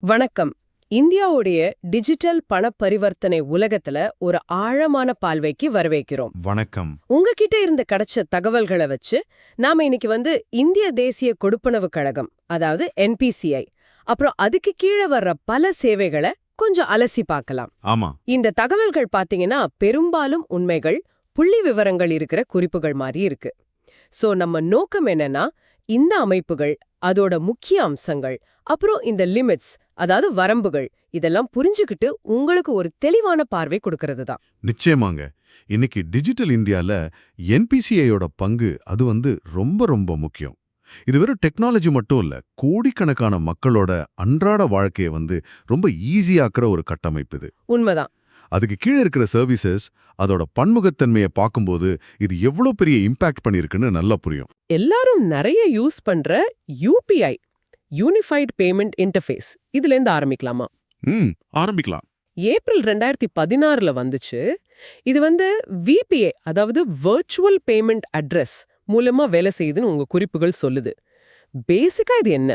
வணக்கம். இந்தியாவுடைய டிஜிட்டல் பண பரிவர்த்தனை உலகத்துல ஒரு ஆழமான பார்வைக்கு வரவேற்கிறோம். வணக்கம். உங்ககிட்ட இருந்து கிடைச்ச தகவல்களை வச்சு நாம இன்னைக்கு இந்திய தேசிய கொடுப்பனவு கழகம், அதாவது என்பிசிஐ, அப்புறம் அதுக்கு கீழே வர்ற பல சேவைகளை கொஞ்சம் அலசி பார்க்கலாம். ஆமா. இந்த தகவல்கள் பாத்தீங்கன்னா பெரும்பாலும் உண்மைகள், புள்ளி விவரங்கள் இருக்கிற குறிப்புகள் மாதிரி இருக்கு. சோ நம்ம நோக்கம் என்னன்னா, இந்த அமைப்புகள், அதோட முக்கிய அம்சங்கள், அப்புறம் இந்த லிமிட்ஸ், அதாவது வரம்புகள், இதெல்லாம் புரிஞ்சுக்கிட்டு உங்களுக்கு ஒரு தெளிவான பார்வை கொடுக்கறது தான். நிச்சயமாங்க. இன்னைக்கு டிஜிட்டல் இந்தியால என்பிசிஐயோட பங்கு அது ரொம்ப ரொம்ப முக்கியம். இது வெறும் டெக்னாலஜி மட்டும் இல்ல, கோடிக்கணக்கான மக்களோட அன்றாட வாழ்க்கையை ரொம்ப ஈஸியாக்குற ஒரு கட்டமைப்பு இது. உண்மைதான். அதுக்கு கீழே இருக்கிற சர்வீசஸ், அதோட பன்முகத்தன்மையை பார்க்கும்போது இது எவ்வளவு பெரிய இம்பாக்ட் பண்ணிருக்குன்னு நல்லா புரியும். எல்லாரும் நிறைய யூஸ் பண்ற யூபிஐ, யூனிஃபைட் பேமெண்ட் இன்டர்ஃபேஸ், இதுல இருந்து ஆரம்பிக்கலாமா? ஆரம்பிக்கலாம். ஏப்ரல் 2016 வந்துச்சு. இது விபிஐ, அதாவது வர்ச்சுவல் பேமெண்ட் அட்ரஸ் மூலமா வேலை செய்யுதுன்னு உங்க குறிப்புகள் சொல்லுது. பேசிக்கா இது என்ன,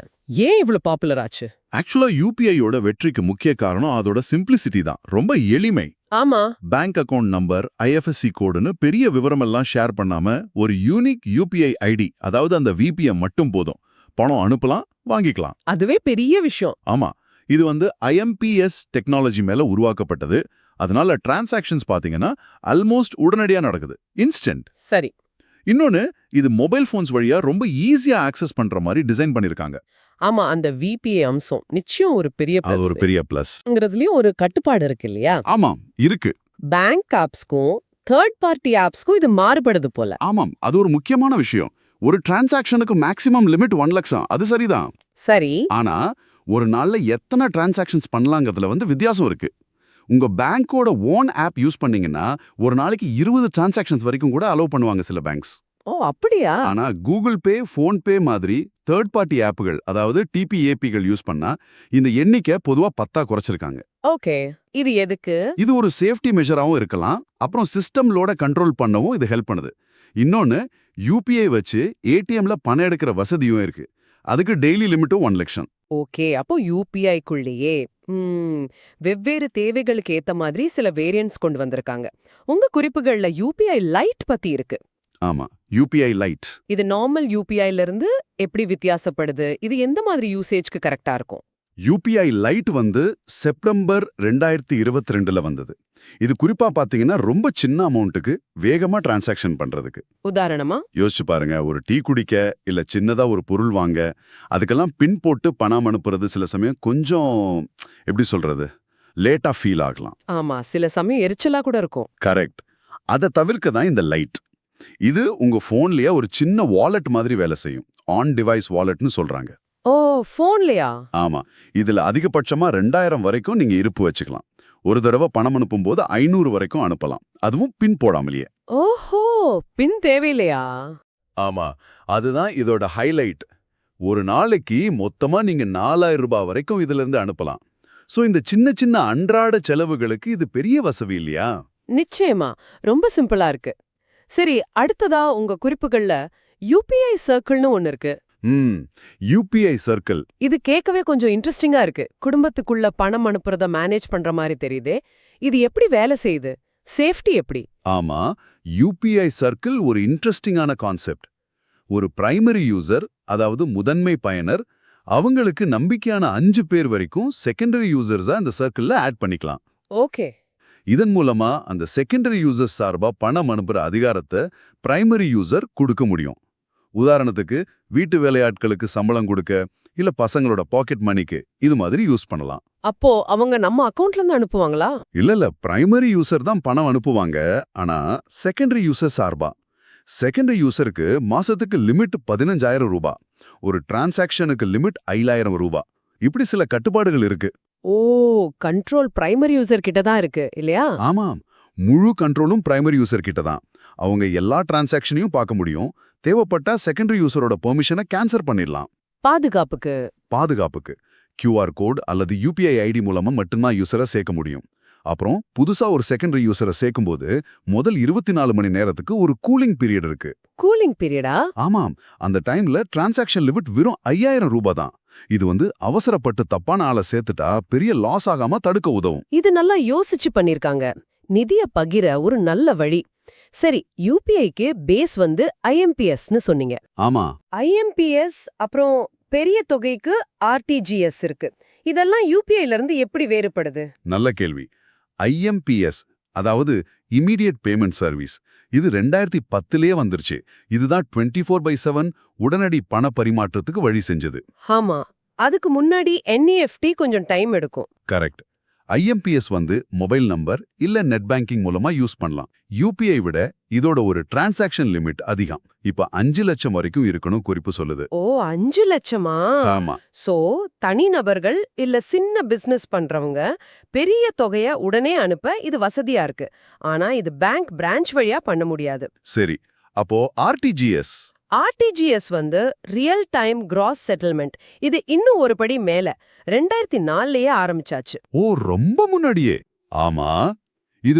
ஏன் இவ்வளவு பாப்புலர் ஆச்சு? ஆக்சுவலா யூபிஐயோட வெற்றிக்கு முக்கிய காரணம் அதோட சிம்பிளிசிட்டி தான். ரொம்ப எளிமை. ஆமா. பேங்க் அக்கவுண்ட் நம்பர், ஐஎஃப்எஸ்சி கோடுன்னு பெரிய விவரமெல்லாம் ஷேர் பண்ணாம ஒரு யூனிக் யூபிஐ ஐடி, அதாவது அந்த விபிஐ மட்டும் போதும். பணம் அனுப்பலாம், வாங்கிக்கலாம். அதுவே பெரிய விஷயம். ஆமா. இது ஐஎம்பிஎஸ் டெக்னாலஜி மேல உருவாக்கப்பட்டது. அதனால டிரான்சாக்ஷன்ஸ் பாத்தீங்கன்னா ஆல்மோஸ்ட் உடனடியா நடக்குது. இன்ஸ்டன்ட். சரி. இன்னொன்னு, இது மொபைல் போன்ஸ் வழியா ரொம்ப ஈஸியா ஆக்சஸ் பண்ற மாதிரி டிசைன் பண்ணிருக்காங்க. ஆமா, அந்த விபிஐ அம்சம் நிச்சயம் ஒரு பெரிய பிளஸ். அது ஒரு பெரிய பிளஸ். ங்கிறதுலயும் ஒரு கட்டுப்பாடு இருக்கு இல்லையா? ஆமாம், இருக்கு. பேங்க் ஆப்ஸ்க்கும் தேர்ட் பார்ட்டி ஆப்ஸ்க்கும் இது மாறுபடுது போல. ஆமாம், அது ஒரு முக்கியமான விஷயம். ஒரு டிரான்சாக்ஷனுக்கு மேக்ஸிமம் லிமிட் 1 லட்சம். அது சரிதான். சரி. ஆனா ஒரு நாள்ல எத்தனை டிரான்சாக்ஷன்ஸ் பண்ணலாங்கிறதுல வித்தியாசம் இருக்கு. உங்க பேங்கோட ஓன் ஆப் யூஸ் பண்ணீங்கன்னா ஒரு நாளைக்கு 20 டிரான்சாக்ஷன்ஸ் வரைக்கும் கூட அலோவ் பண்ணுவாங்க சில பேங்க்ஸ். ஓ, அப்படியா? ஆனா கூகுள் பே, போன் பே மாதிரி தேர்ட் பார்ட்டி ஆப்புகள், அதாவது டிபிஏபிகள் யூஸ் பண்ணா இந்த எண்ணிக்கை பொதுவா 10 குறைச்சிருக்காங்க. ஓகே. இது எதுக்கு? இது ஒரு சேஃப்டி மெஷராவும் இருக்கலாம். அப்புறம் சிஸ்டம்லோட கண்ட்ரோல் பண்ணவும் இது ஹெல்ப் பண்ணுது. இன்னொன்னு, யூபிஐ வச்சு ஏடிஎம்ல பணம் எடுக்கிற வசதியும் இருக்கு. அதுக்கு டெய்லி லிமிட்டும் 1 லட்சம். ஓகே. அப்போ யூபிஐக்குள்ளேயே வெவ்வேறு தேவைகளுக்கு ஏத்த மாதிரி சில வேரியன்ட்ஸ் கொண்டு வந்திருக்காங்க. உங்க குறிப்புகள்ல யூபிஐ லைட் பத்தி இருக்கு. ஆமா, யூபிஐ லைட். இது நார்மல் யூபிஐல இருந்து எப்படி வித்தியாசப்படுது? இது எந்த மாதிரி யூசேஜ்க்கு கரெக்டா இருக்கும்? யூபிஐ லைட் செப்டம்பர் 2022ல வந்தது. இது குறிப்பா பாத்தீங்கன்னா ரொம்ப சின்ன அமௌண்ட்டுக்கு வேகமா டிரான்சாக்ஷன் பண்றதுக்கு. உதாரணமா யோசிச்சு பாருங்க, ஒரு டீ குடிக்க இல்ல சின்னதா ஒரு பொருள் வாங்க, அதுக்கெல்லாம் பின் போட்டு பணம் அனுப்புறது சில சமயம் கொஞ்சம் எப்படி சொல்றது, லேட்டா ஃபீல் ஆகலாம். ஆமா, சில சமயம் எரிச்சலா கூட இருக்கும். கரெக்ட். அதை தவிர்க்க தான் இந்த லைட். இது உங்க போன்லயே ஒரு சின்ன வாலெட் மாதிரி வேலை செய்யும். ஆன் டிவைஸ் வாலெட்னு சொல்றாங்க. ஓ, போன்லயா? ஆமா. இதுல அதிகபட்சமா 2000 வரைக்கும் நீங்க இருப்பு வச்சுக்கலாம். ஒரு தடவை பணம் அனுப்பும் போது 500 வரைக்கும் அனுப்பலாம். அதுவும் பின் போடாமலேயே. ஓஹோ, பின் தேவையில்லையா? ஆமா, அதுதான் இதோட ஹைலைட். ஒரு நாளைக்கு மொத்தமா நீங்க 4000 ரூபாய் வரைக்கும் இதுல இருந்து அனுப்பலாம். சோ இந்த சின்ன சின்ன அன்றாட செலவுகளுக்கு இது பெரிய வசதி இல்லையா? நிச்சயமா, ரொம்ப சிம்பிளா இருக்கு. சரி, அடுத்ததா உங்க குறிப்புகள்ல யூபிஐ சர்க்கிள்னு ஒன்னு இருக்கு. UPI circle. இது கேட்கவே கொஞ்சம் இன்ட்ரெஸ்டிங்கா இருக்கு. குடும்பத்துக்குள்ள பணம் அனுப்புறத மேனேஜ் பண்ற மாதிரி தெரியுதே. இது எப்படி வேலை செய்யுது? சேஃப்டி எப்படி? ஆமா, யூபிஐ சர்க்கிள் ஒரு இன்ட்ரெஸ்டிங்கான கான்செப்ட். ஒரு பிரைமரி யூசர், அதாவது முதன்மை பயனர், அவங்களுக்கு நம்பிக்கையான 5 பேர் வரைக்கும் செகண்டரி யூசர்ஸா இந்த சர்க்கிள்ல ஆட் பண்ணிக்கலாம். ஓகே. இதன் மூலமா அந்த செகண்டரி யூசர் சார்பா பணம் அனுப்புற அதிகாரத்தை பிரைமரி யூசர் கொடுக்க முடியும். உதாரணத்துக்கு, வீட்டு வேலையாட்களுக்கு சம்பளம் கொடுக்க, இல்ல பசங்களோட பாக்கெட் மணிக்கு இது மாதிரி யூஸ் பண்ணலாம். அப்போ அவங்க நம்ம அக்கவுண்ட்ல இருந்து அனுப்புவாங்களா? இல்ல, பிரைமரி யூசர் தான் பணம் அனுப்புவாங்க. ஆனா செகண்டரி யூசர் சார்பா. செகண்டரி யூசருக்கு மாசத்துக்கு லிமிட் 15,000 ரூபாய். ஒரு டிரான்சாக்ஷனுக்கு லிமிட் 5,000 ரூபாய். இப்படி சில கட்டுப்பாடுகள் இருக்கு. ஓ, கண்ட்ரோல் பிரைமரி யூசர் கிட்ட தான் இருக்கு இல்லையா? ஆமாம், முழு கண்ட்ரோலும் பிரைமரி யூசர் கிட்ட தான். அவங்க எல்லா டிரான்சாக்ஷனையும் பார்க்க முடியும். தேவைப்பட்டா செகண்டரி யூசரோட பெர்மிஷனை கேன்சல் பண்ணிடலாம். பாதுகாப்புக்கு QR கோட் அல்லது யூபிஐ ஐடி மூலமா மட்டும்தான் யூசரை சேர்க்க முடியும். அப்புறம் புதுசா ஒரு செகண்டரி யூசரை சேர்க்கும்போது முதல் 24 மணி நேரத்துக்கு ஒரு கூலிங் பீரியட் இருக்கு. கூலிங் பீரியடா? ஆமாம், அந்த டைம்ல டிரான்சாக்ஷன் லிமிட் வெறும் 5,000 ரூபாய் தான். இது அவசரப்பட்டு தப்பான ஆளை சேர்த்துட்டா பெரிய லாஸ் ஆகாம தடுக்க உதவும். இது நல்லா யோசிச்சு பண்ணிருக்காங்க. நிதிய பகிர ஒரு நல்ல வழி. சரி, யூபிஐக்கு பேஸ் ஐஎம்பிஎஸ்னு சொன்னீங்க. ஆமா, ஐஎம்பிஎஸ் அப்புறம் பெரிய தொகைக்கு ஆர்டிஜிஎஸ் இருக்கு. இதெல்லாம் யூபிஐல இருந்து எப்படி வேறுபடுது? நல்ல கேள்வி. IMPS அதாவது இமிடியேட் பேமெண்ட் சர்வீஸ், இது 2010லயே வந்துருச்சு. இதுதான் 24/7 உடனடி பண பரிமாற்றத்துக்கு வழி செஞ்சது. ஆமா, அதுக்கு முன்னாடி NEFT கொஞ்சம் டைம் எடுக்கும். கரெக்ட். IMPS மொபைல் நம்பர் இல்ல நெட் பேங்கிங் மூலமா யூஸ் பண்ணலாம். UPI விட இதோட ஒரு டிரான்சாக்ஷன் லிமிட் அதிகம். இப்ப 5 லட்சம் வரைக்கும் இருக்கணும் குறிப்பு சொல்லுது. ஓ, 5 லட்சமா? ஆமா. சோ தனிநபர்கள் இல்ல சின்ன பிசினஸ் பண்றவங்க பெரிய தொகைய உடனே அனுப்ப இது வசதியா இருக்கு. ஆனா இது பேங்க் பிரான்ச் வழியா பண்ண முடியாது. சரி, அப்போ RTGS RTGS real time cross settlement. இது இன்னும் ஒரு படி மேல 2004லயே ஆரம்பிச்சாச்சு. ஓ, ரொம்ப முன்னாடியே. ஆமா, இது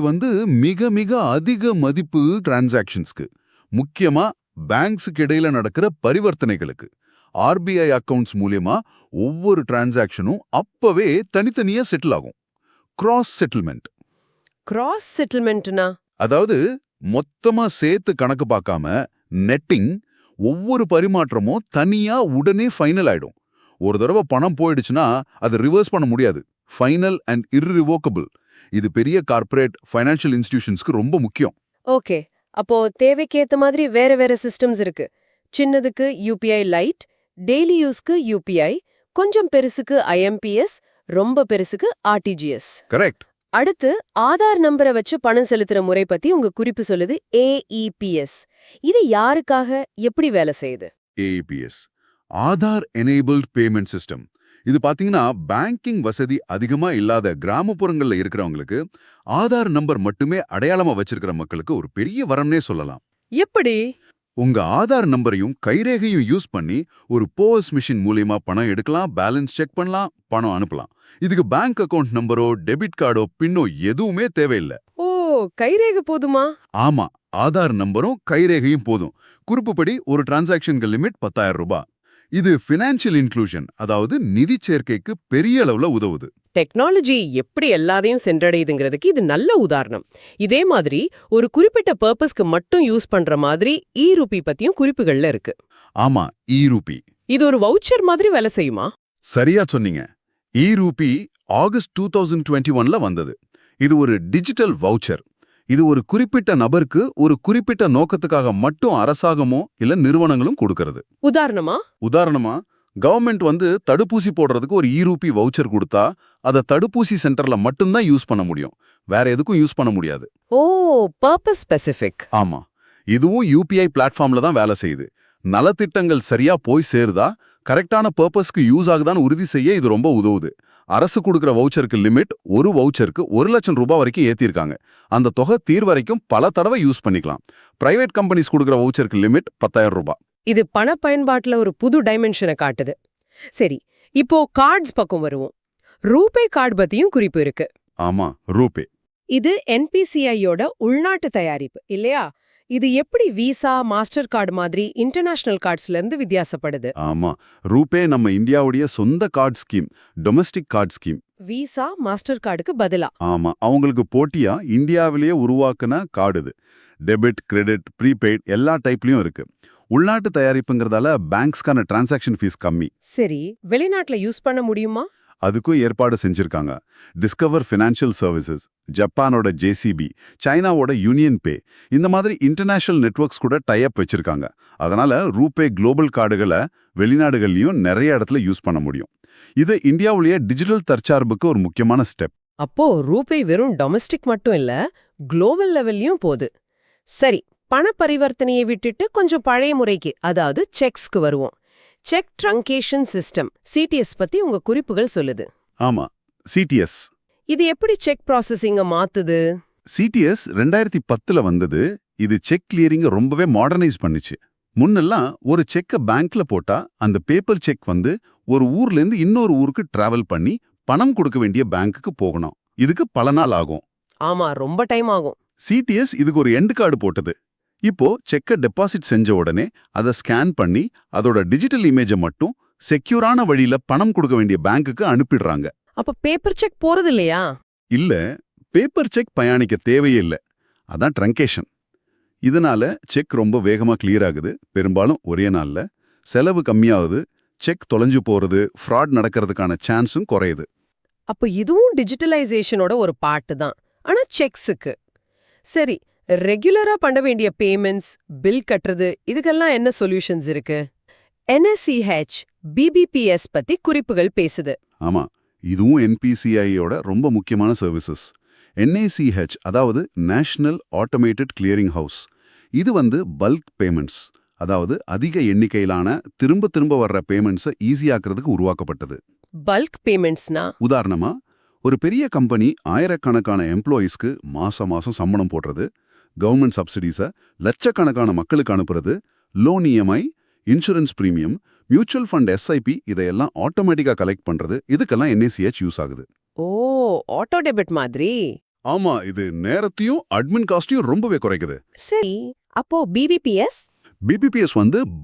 மிக மிக அதிக மதிப்பு டிரான்சாக்ஷன்ஸ்க்கு, முக்கியமா பேங்க்ஸுக்கு இடையில நடக்கிற பரிவர்த்தனைகளுக்கு. RBI அக்கவுண்ட்ஸ் மூலியமா ஒவ்வொரு டிரான்சாக்ஷனும் அப்பவே தனித்தனியா செட்டில் ஆகும். Cross settlement. கிராஸ் செட்டில்மெண்ட்னா அதாவது மொத்தமா சேர்த்து கணக்கு பார்க்காம நெட்டிங், ஒவ்வொரு பரிமாற்றமும் தனியா உடனே ஃபைனல் ஆயிடும். ஒரு தடவை பணம் போயிடுச்சுன்னா அது ரிவர்ஸ் பண்ண முடியாது. Final and irrevocable. இது பெரிய கார்ப்பரேட் ஃபைனான்ஷியல் இன்ஸ்டிடியூஷன்ஸ்க்கு ரொம்ப முக்கியம். ஓகே, அப்போ தேவைக்கேத்த மாதிரி வேற வேற சிஸ்டம்ஸ் இருக்கு. சின்னதுக்கு UPI லைட், டெய்லி யூஸ்க்கு UPI, கொஞ்சம் பெருசுக்கு IMPS, ரொம்ப பெருசுக்கு RTGS. கரெக்ட். அடுத்து ஆதார் நம்பரை வச்சு பணம் செலுத்துற முறை பத்தி உங்க குறிப்பு சொல்லுது AEPS. இது யாருக்காக எப்படி வேலை செய்யுது? AEPS Aadhaar enabled payment system. இது பாத்தீங்கன்னா பேங்கிங் வசதி அதிகமா இல்லாத கிராமப்புறங்கள்ல இருக்கிறவங்களுக்கு ஆதார் நம்பர் மட்டுமே அடையாளமா வச்சிருக்கிற மக்களுக்கு ஒரு பெரிய வரம்னே சொல்லலாம். எப்படி? உங்க ஆதார் நம்பரையும் கைரேகையும் யூஸ் பண்ணி ஒரு POS மிஷின் மூலியமா பணம் எடுக்கலாம், பேலன்ஸ் செக் பண்ணலாம், பணம் அனுப்பலாம். இதுக்கு பேங்க் அக்கவுண்ட் நம்பரோ டெபிட் கார்டோ பின்னோ எதுவுமே தேவையில்லை. ஓ, கைரேகை போதுமா? ஆமா, ஆதார் நம்பரும் கைரேகையும் போதும். குறிப்புப்படி ஒரு டிரான்சாக்ஷன்கள் லிமிட் 10,000 ரூபாய். இது ஃபினான்ஷியல் இன்க்ளூஷன், அதாவது நிதி சேர்க்கைக்கு பெரிய அளவுல உதவுது. டெக்னாலஜி எப்படி எல்லாரையும் சென்றடையுதுங்கிறதுக்கு இது நல்ல உதாரணம். இதே மாதிரி ஒரு குறிப்பிட்ட பர்பஸ்க்கு மட்டும் யூஸ் பண்ற மாதிரி ரூபி பத்தியும் குறிப்புகள்ல இருக்கு. ஆமா, ரூபி. இது ஒரு வவுச்சர் மாதிரி வேலை செய்யுமா? சரியா சொன்னீங்க. ரூபி ஆகஸ்ட் 2021ல வந்தது. இது ஒரு டிஜிட்டல் வவுச்சர். இது ஒரு குறிப்பிட்ட நபருக்கு ஒரு குறிப்பிட்ட நோக்கத்துக்காக மட்டும் அரசாங்கமோ இல்ல நிறுவனங்களும் கொடுக்கிறது. உதாரணமா கவர்மெண்ட் தடுப்பூசி போடுறதுக்கு ஒரு ரூபி வவுச்சர் கொடுத்தா அதை தடுப்பூசி சென்டர்ல மட்டும்தான் யூஸ் பண்ண முடியும், வேற எதுக்கும் யூஸ் பண்ண முடியாது. ஓ, பர்பஸ் ஸ்பெசிபிக். ஆமா, இதுவும் UPI பிளாட்ஃபார்ம்ல தான் வேலை செய்யுது. நலத்திட்டங்கள் சரியா போய் சேருதா, கரெக்டான பர்பஸ்க்கு யூஸ் ஆகுதான்னு உறுதி செய்ய இது ரொம்ப உதவுது. அரசு கொடுக்கிற வவுச்சருக்கு லிமிட் ஒரு வவுச்சருக்கு 1 லட்சம் ரூபாய் வரைக்கும் ஏத்திருக்காங்க. அந்த தொகை தீர்வரைக்கும் பல தடவை யூஸ் பண்ணிக்கலாம். பிரைவேட் கம்பெனிஸ் கொடுக்கிற வவுச்சருக்கு லிமிட் 10,000 ரூபாய். இது பண பயன்பாட்டுல ஒரு புது டைமென்ஷனை காட்டுது. சரி, இப்போ கார்ட்ஸ் பக்கம் வருவோம். ரூபே கார்டு பத்தியும் குறிப்பு இருக்கு. ஆமா, ரூபே. இது NPCIயோட உள்நாட்டு தயாரிப்பு இல்லையா? இது எப்படி விசா, மாஸ்டர் கார்டு மாதிரி இன்டர்நேஷனல் கார்ட்ஸ்ல இருந்து வித்தியாசப்படுது? ஆமா, ரூபே நம்ம இந்தியாவுடைய சொந்த card scheme, domestic card scheme. Visa, master கார்டுக்கு பதிலா. ஆமா, அவங்களுக்கு போட்டியா இந்தியாவிலேயே உருவாக்குன கார்டு இது. டெபிட், கிரெடிட், ப்ரீபெய்ட் எல்லா டைப்லயும் இருக்கு. உள்நாட்டு தயாரிப்புங்கிறதால பேங்க்ஸ்க்கான டிரான்சாக்ஷன் ஃபீஸ் கம்மி. சரி, வெளிநாட்டுல யூஸ் பண்ண முடியுமா? அதுக்கும் ஏற்பாடு செஞ்சிருக்காங்க. டிஸ்கவர் ஃபினான்ஷியல் சர்வீசஸ், ஜப்பானோட JCB, சைனாவோட யூனியன் பே, இந்த மாதிரி இன்டர்நேஷனல் நெட்வொர்க்ஸ் கூட டைப் வச்சிருக்காங்க. அதனால ரூபே குளோபல் கார்டுகளை வெளிநாடுகள்லயும் நிறைய இடத்துல யூஸ் பண்ண முடியும். இது இந்தியாவுடைய டிஜிட்டல் தற்சார்புக்கு ஒரு முக்கியமான ஸ்டெப். அப்போ ரூபே வெறும் டொமஸ்டிக் மட்டும் இல்ல, குளோபல் லெவல்லையும் போகுது. சரி, பண பரிவர்த்தனையை விட்டுட்டு கொஞ்சம் பழைய முறைக்கு, அதாவது செக்ஸ்க்கு வருவோம். செக் ட்ரங்கேஷன் சிஸ்டம், CTS பத்தி உங்க குறிப்புகள் சொல்லுது. ஆமா, CTS. இது எப்படி செக் ப்ராசஸிங்க மாத்துது? CTS 2010ல வந்தது. இது செக் கிளியரிங்க ரொம்பவே மாடர்னைஸ் பண்ணுச்சு. முன்னெல்லாம் ஒரு செக்க பேங்க்ல போட்டா அந்த பேப்பர் செக் ஒரு ஊர்ல இருந்து இன்னொரு ஊருக்கு டிராவல் பண்ணி பணம் கொடுக்க வேண்டிய பேங்க்குக்கு போகணும். இதுக்கு பல நாள் ஆகும். ஆமா, ரொம்ப டைம் ஆகும். CTS இதுக்கு ஒரு எண்ட் கார்டு போட்டது. இப்போ செக்க டெபாசிட் செஞ்ச உடனே அதை ஸ்கேன் பண்ணி அதோட டிஜிட்டல் இமேஜை மட்டும் செக்யூரான வழியில பணம் கொடுக்க வேண்டிய பேங்க்குக்கு அனுப்பிடுறாங்க. அப்ப பேப்பர் செக் போறது இல்லையா? இல்ல, பேப்பர் செக் பயணிக்க தேவையே இல்ல. அதான் ட்ரங்கேஷன். இதனால செக் ரொம்ப வேகமா கிளியர் ஆகுது, பெரும்பாலும் ஒரே நாள்ல. செலவு கம்மியாகுது, செக் தொலைஞ்சு போறது, ஃப்ராட் நடக்கிறதுக்கான சான்ஸும் குறையுது. அப்ப இதுவும் டிஜிட்டலைசேஷனோட ஒரு பார்ட் தான். ஆனா செக்ஸுக்கு சரி, ரெகுலரா பண்ண வேண்டிய பேமெண்ட்ஸ், பில் கட்டுறது, இதுக்கெல்லாம் என்ன சொல்யூஷன்ஸ் இருக்கு? NSEH, BBPS பத்தி குறிப்புகள் பேசுது. ஆமா, இதுவும் NPCI-யோட ரொம்ப முக்கியமான சர்வீசஸ். NACH, அதாவது நேஷனல் ஆட்டோமேட்டட் கிளியரிங் ஹவுஸ். இது பல்க் பேமெண்ட்ஸ், அதாவது அதிக எண்ணிக்கையிலான திரும்ப திரும்ப வர்ற பேமெண்ட்ஸை ஈஸியாக்குறதுக்கு உருவாக்கப்பட்டது. பல்க் பேமெண்ட்ஸ்னா? உதாரணமா, ஒரு பெரிய கம்பெனி ஆயிரக்கணக்கான எம்ப்ளாயீஸ்க்கு மாசம் சம்பளம் போடுறது, கவர்மெண்ட் சப்சிடிஸை லட்சக்கணக்கான மக்களுக்கு அனுப்புறது, loan EMI, insurance premium, mutual fund SIP இதையெல்லாம் ஆட்டோமேட்டிக்கா கலெக்ட் பண்றது, இதுக்கெல்லாம் NACH யூஸ் ஆகுது. ஓ, ஆட்டோ டெபிட் மாதிரி. ஆமா, இது நேரத்தையும் அட்மின் காஸ்டையும் ரொம்பவே குறைக்குது. சரி, அப்போ BBPS? BBPS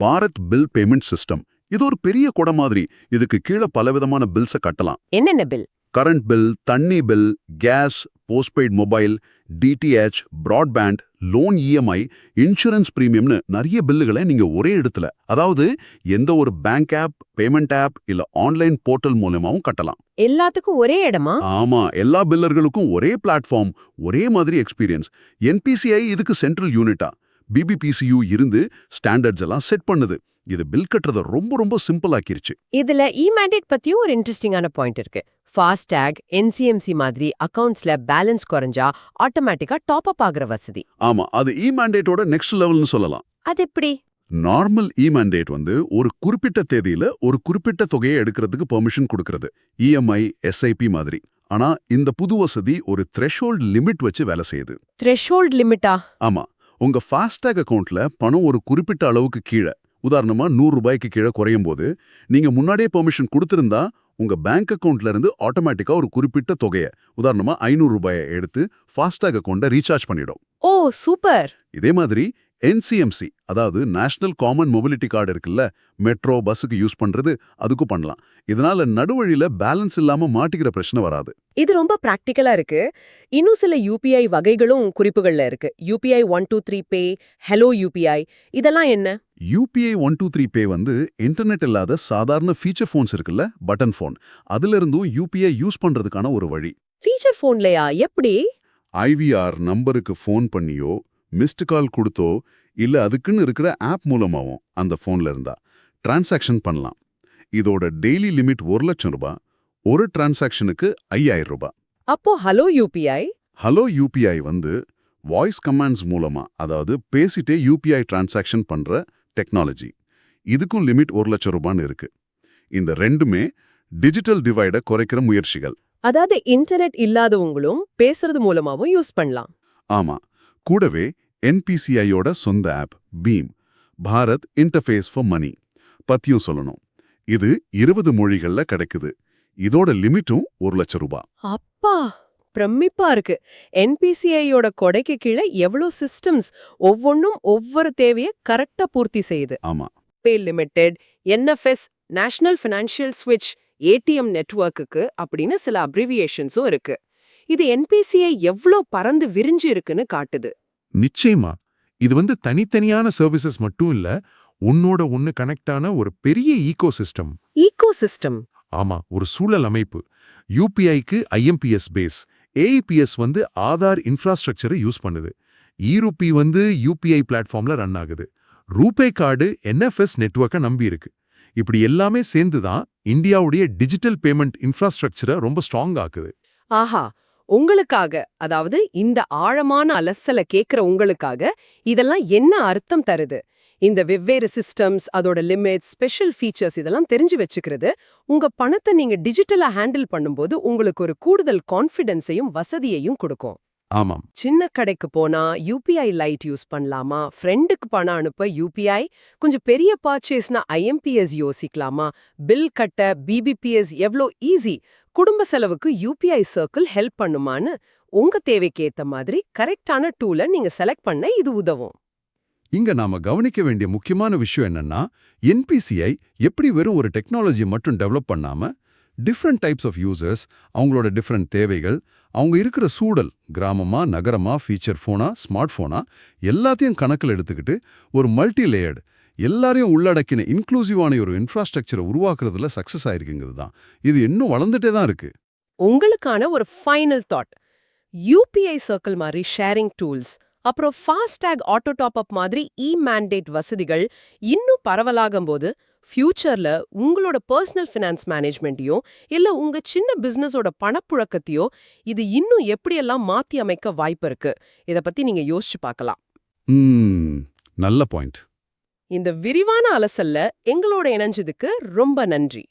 Bharat bill payment system. இது ஒரு பெரிய கொடை மாதிரி. இதுக்கு கீழே பலவிதமான பில்ஸை கட்டலாம். என்னென்ன பில்? கரண்ட் பில், தண்ணி bill, gas, postpaid mobile, DTH, broadband, loan EMI, insurance பிரீமியம்னு நிறைய பில்லுகளை நீங்க ஒரே இடத்துல, அதாவது எந்த ஒரு பேங்க் ஆப், பேமெண்ட் ஆப் இல்ல ஆன்லைன் போர்ட்டல் மூலமாவும் கட்டலாம். எல்லாத்துக்கும் ஒரே இடமா? ஆமா, எல்லா பில்லர்களுக்கும் ஒரே பிளாட்ஃபார்ம், ஒரே மாதிரி எக்ஸ்பீரியன்ஸ். NPCI இதுக்கு சென்ட்ரல் யூனிட்டா, BBPCU இருந்து ஸ்டாண்டர்ட்ஸ் எல்லாம் செட் பண்ணுது. இது பில் கட்டுறத ரொம்ப ரொம்ப சிம்பிள் ஆக்கிருச்சு. இதுல இ-மேண்டேட் பத்தியும் ஒரு இன்ட்ரெஸ்டிங்கான பாயிண்ட் இருக்கு. ஃபாஸ்டாக், NCMC மாதிரி அக்கவுண்ட்ஸ்ல பேலன்ஸ் குறைஞ்சா ஆட்டோமேட்டிக்கா டாப் அப் ஆகுற வசதி. ஆமா, அது இ-மேண்டேட்டோட நெக்ஸ்ட் லெவல்னு சொல்லலாம். அது எப்படி? நார்மல் இ-மேண்டேட் ஒரு குறிப்பிட்ட தேதியில ஒரு குறிப்பிட்ட தொகையை எடுக்கிறதுக்கு பெர்மிஷன் கொடுக்கிறது, EMI, SIP மாதிரி. ஆனா இந்த புது வசதி ஒரு த்ரெஷோல்ட் லிமிட் வச்சு வேலை செய்யுது. த்ரெஷோல்ட் லிமிட்டா? ஆமா, உங்க ஃபாஸ்டாக் அக்கவுண்ட்ல பணம் ஒரு குறிப்பிட்ட அளவுக்கு கீழே, உதாரணமா 100 ரூபாய்க்கு கீழே குறையும் போது, நீங்க முன்னாடியே பெர்மிஷன் கொடுத்திருந்தா உங்க பேங்க் அக்கவுண்ட்ல இருந்து ஆட்டோமேட்டிக்கா ஒரு குறிப்பிட்ட தொகையை, உதாரணமா 500 ரூபாயை எடுத்து ஃபாஸ்டாக் அக்கவுண்ட்டை ரீசார்ஜ் பண்ணிடும். ஓ, சூப்பர். இதே மாதிரி NCMC, அதாவது நேஷனல் காமன் மொபிலிட்டி கார்டு இருக்குல்ல, மெட்ரோ பஸ்ஸுக்கு யூஸ் பண்றது, அதுக்கும் பண்ணலாம். இதனால நடுவழியில பேலன்ஸ் இல்லாம மாட்டிக்கிற பிரச்சனை வராது. இது ரொம்ப பிராக்டிக்கலா இருக்கு. இன்னும் சில UPI வகைகளும் குறிப்புகள்ல இருக்கு. UPI 123 Pay, Hello UPI, இதெல்லாம் என்ன? UPI 123 Pay இன்டர்நெட் இல்லாத சாதாரண ஃபீச்சர் ஃபோன்ஸ் இருக்குல்ல, பட்டன் ஃபோன், அதுல இருந்தும் UPI யூஸ் பண்றதுக்கான ஒரு வழி. ஃபீச்சர் ஃபோன்லயா? எப்படி? IVR நம்பருக்கு ஃபோன் பண்ணியோ, மிஸ்டு கால் கொடுத்தோ, இல்ல அதுக்குன்னு இருக்கிற ஆப் மூலமாவும் அந்த ஃபோன்ல இருந்தா டிரான்சாக்ஷன் பண்ணலாம். இதோட டெய்லி லிமிட் 1 லட்சம் ரூபாய், ஒரு டிரான்சாக்ஷனுக்கு 5000 ரூபாய். அப்போ hello UPI? Hello UPI voice commands மூலமா, அதாவது பேசிட்டே UPI டிரான்சாக்ஷன் பண்ற டெக்னாலஜி. இதுக்கும் லிமிட் 1 லட்சம் ரூபான்னு இருக்கு. இந்த ரெண்டுமே டிஜிட்டல் டிவைட குறைக்கிற முயற்சிகள். அதாவது இன்டர்நெட் இல்லாதவங்களும் பேசுறது மூலமாவும் யூஸ் பண்ணலாம். ஆமா, கூடவே NPCI-யோட சொந்த app BHIM, Bharat interface for money பத்தியும் சொல்லணும். இது 20 மொழிகள்ல கிடைக்குது. இதோட லிமிட்டும் 1 லட்சம் ரூபாய். அப்பா, பிரமிப்பா இருக்கு. NPCI-யோட கொடைக்கு கீழே எவ்வளோ சிஸ்டம்ஸ், ஒவ்வொன்றும் ஒவ்வொரு தேவையை கரெக்டா பூர்த்தி செய்யுது. ஆமா, பே லிமிடெட், NFS, நேஷனல் ஃபினான்ஷியல் ஸ்விட்ச், ATM நெட்வொர்க்குக்கு அப்படின்னு சில அப்ரிவியேஷன்ஸும் இருக்கு. இது NPCI எவ்வளோ பறந்து விரிஞ்சு இருக்குன்னு காட்டுது. நிச்சயமா, இது தனித்தனியான சர்வீசஸ் மட்டும் இல்ல, உன்னோட ஒன்னு கனெக்டான ஒரு பெரிய ஈகோசிஸ்டம். ஈகோசிஸ்டம்? ஆமா, ஒரு சூழல் அமைப்பு. UPI-க்கு IMPS பேஸ், AEPS ஆதார் இன்ஃப்ராஸ்ட்ரக்சரை யூஸ் பண்ணுது. இ-ரூபி UPI பிளாட்ஃபார்ம்ல ரன் ஆகுது. ரூபே கார்டு NFS நெட்வொர்க்கை நம்பி இருக்கு. இப்படி எல்லாமே சேர்ந்து தான் இந்தியாவுடைய டிஜிட்டல் பேமெண்ட் இன்ஃப்ராஸ்ட்ரக்சரை ரொம்ப ஸ்ட்ராங் ஆக்குது. ஆஹா, உங்களுக்காக, அதாவது இந்த ஆழமான அலசல கேக்குற உங்களுக்காக இதெல்லாம் என்ன அர்த்தம் தருது? இந்த வெவ்வேறு சிஸ்டம்ஸ், அதோட லிமிட்ஸ், ஸ்பெஷல் ஃபீச்சர்ஸ் இதெல்லாம் தெரிஞ்சு வச்சுக்கிறது உங்க பணத்தை நீங்க டிஜிட்டலா ஹேண்டில் பண்ணும்போது உங்களுக்கு ஒரு கூடுதல் கான்ஃபிடன்ஸையும் வசதியையும் கொடுக்கும். ஆமாம், சின்ன கடைக்கு போனா UPI லைட் யூஸ் பண்ணலாமா? ஃப்ரெண்டுக்கு பணம் அனுப்ப UPI, கொஞ்சம் பெரிய பர்ச்சேஸ்னா IMPS யோசிக்கலாமா? பில் கட்ட BBPS எவ்வளோ ஈஸி? குடும்ப செலவுக்கு UPI சர்க்கிள் ஹெல்ப் பண்ணுமான்னு உங்க தேவைக்கு ஏத்த மாதிரி கரெக்டான டூலை நீங்க செலக்ட் பண்ண இது உதவும். இங்க நாம கவனிக்க வேண்டிய முக்கியமான விஷயம் என்னன்னா, என்பிசிஐ எப்படி வெறும் ஒரு டெக்னாலஜி மட்டும் டெவலப் பண்ணாம டிஃப்ரெண்ட் டைப்ஸ் ஆஃப் யூசர்ஸ், அவங்களோட டிஃப்ரெண்ட் தேவைகள், அவங்க இருக்கிற சூழல், கிராமமா நகரமா ஃபீச்சர் ஃபோனா ஸ்மார்ட் ஃபோனா எல்லாத்தையும் கணக்கில் எடுத்துக்கிட்டு ஒரு மல்டி லேயர்டு எல்லாரையும் உள்ளடக்கின இன்க்ளூசிவான ஒரு இன்ஃப்ராஸ்ட்ரக்சரை உருவாக்குறதுல சக்சஸ் ஆயிருக்குங்கிறது தான். இது இன்னும் வளர்ந்துட்டே தான் இருக்கு. உங்களுக்கான ஒரு ஃபைனல் தாட். யூபிஐ சர்க்கிள் மாதிரி ஷேரிங் டூல்ஸ், அப்புறம் ஃபாஸ்டேக் ஆட்டோ டாப் அப் மாதிரி மேண்டேட் வசதிகள் இன்னும் பரவலாகும்போது ஃபியூச்சர்ல உங்களோட பர்சனல் ஃபினான்ஸ் மேனேஜ்மெண்ட்டையோ இல்ல உங்க சின்ன பிசினஸோட பணப்புழக்கத்தையோ இது இன்னும் எப்படியெல்லாம் மாத்தி அமைக்க வாய்ப்பு இருக்கு, இத பத்தி நீங்க யோசிச்சு பார்க்கலாம். நல்ல பாயிண்ட். இந்த விரிவான அலசல்ல எங்களோட இணைஞ்சதுக்கு ரொம்ப நன்றி.